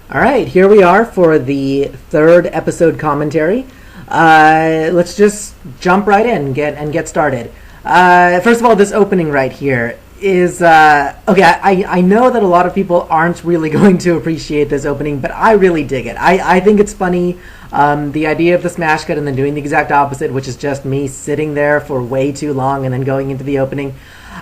All right, here we are for the third episode commentary. Let's just jump right in and get started. First of all, this opening right here is okay. I know that a lot of people aren't really going to appreciate this opening, but I really dig it. I think it's funny. The idea of the smash cut and then doing the exact opposite, which is just me sitting there for way too long and then going into the opening.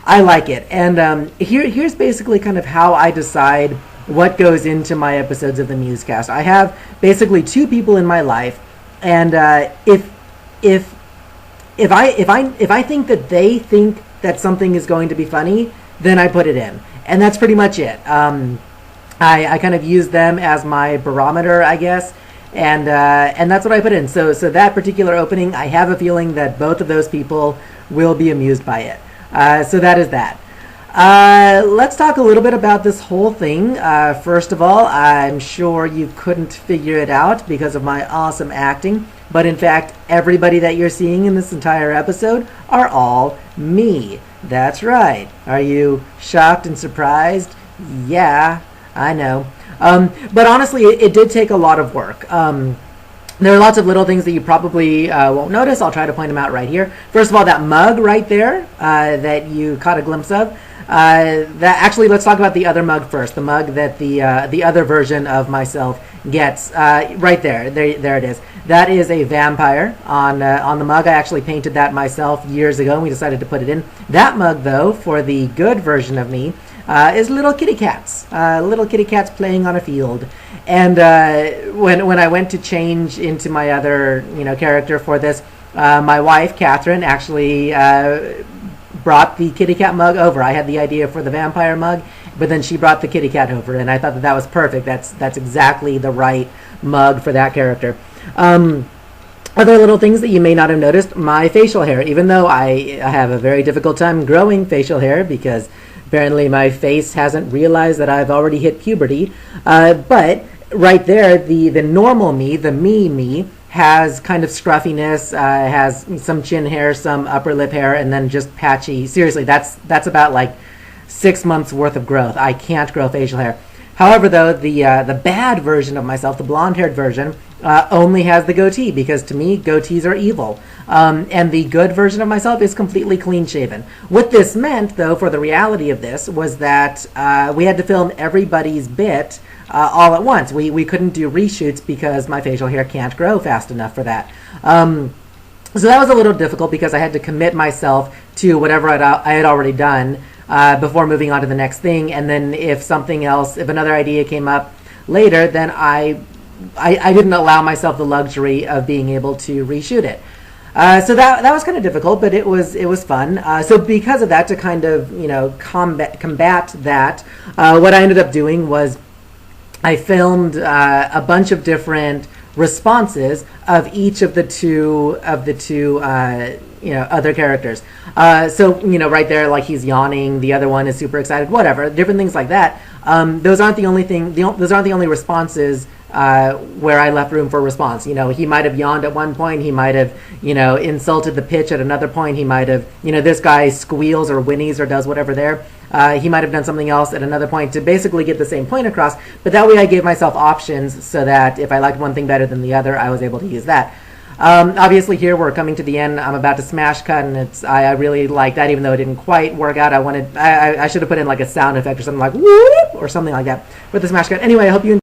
I like it. And here's basically kind of how I decide what goes into my episodes of the Musecast. I have basically two people in my life, and if I think that they think that something is going to be funny, then I put it in, and that's pretty much it. I kind of use them as my barometer, I guess, and that's what I put in. So that particular opening, I have a feeling that both of those people will be amused by it. So that is that. Let's talk a little bit about this whole thing. First of all, I'm sure you couldn't figure it out because of my awesome acting, but in fact, everybody that you're seeing in this entire episode are all me. That's right. Are you shocked and surprised? Yeah, I know. But honestly, it did take a lot of work. There are lots of little things that you probably won't notice. I'll try to point them out right here. First of all, that mug right there that you caught a glimpse of. Let's talk about the other mug first. The mug that the other version of myself gets. Right there. There it is. That is a vampire on the mug. I actually painted that myself years ago, and we decided to put it in. That mug, though, for the good version of me, is little kitty cats. Little kitty cats playing on a field. And when I went to change into my other character for this, my wife Catherine actually brought the kitty cat mug over. I had the idea for the vampire mug, but then she brought the kitty cat over, and I thought that was perfect. That's exactly the right mug for that character. Other little things that you may not have noticed: my facial hair. Even though I have a very difficult time growing facial hair because apparently my face hasn't realized that I've already hit puberty, but right there, the normal me, the me, has kind of scruffiness, has some chin hair, some upper lip hair, and then just patchy. Seriously, that's about like 6 months worth of growth. I can't grow facial hair. However, though, the bad version of myself, the blonde-haired version, only has the goatee, because to me, goatees are evil. And the good version of myself is completely clean-shaven. What this meant, though, for the reality of this, was that we had to film everybody's bit all at once. We couldn't do reshoots because my facial hair can't grow fast enough for that. So that was a little difficult because I had to commit myself to whatever I had already done before moving on to the next thing. And then if another idea came up later, then I didn't allow myself the luxury of being able to reshoot it. So that was kind of difficult, but it was fun. So because of that, to kind of combat that, what I ended up doing was I filmed a bunch of different responses of each of the two other characters. So right there, like he's yawning, the other one is super excited, whatever, different things like that. Those aren't the only responses where I left room for response. He might have yawned at one point. He might have, insulted the pitch at another point. He might have, this guy squeals or whinnies or does whatever there. He might have done something else at another point to basically get the same point across. But that way I gave myself options so that if I liked one thing better than the other, I was able to use that. Obviously here we're coming to the end. I'm about to smash cut, and I really like that, even though it didn't quite work out. I should have put in like a sound effect or something like whoop or something like that for the smash cut. Anyway, I hope you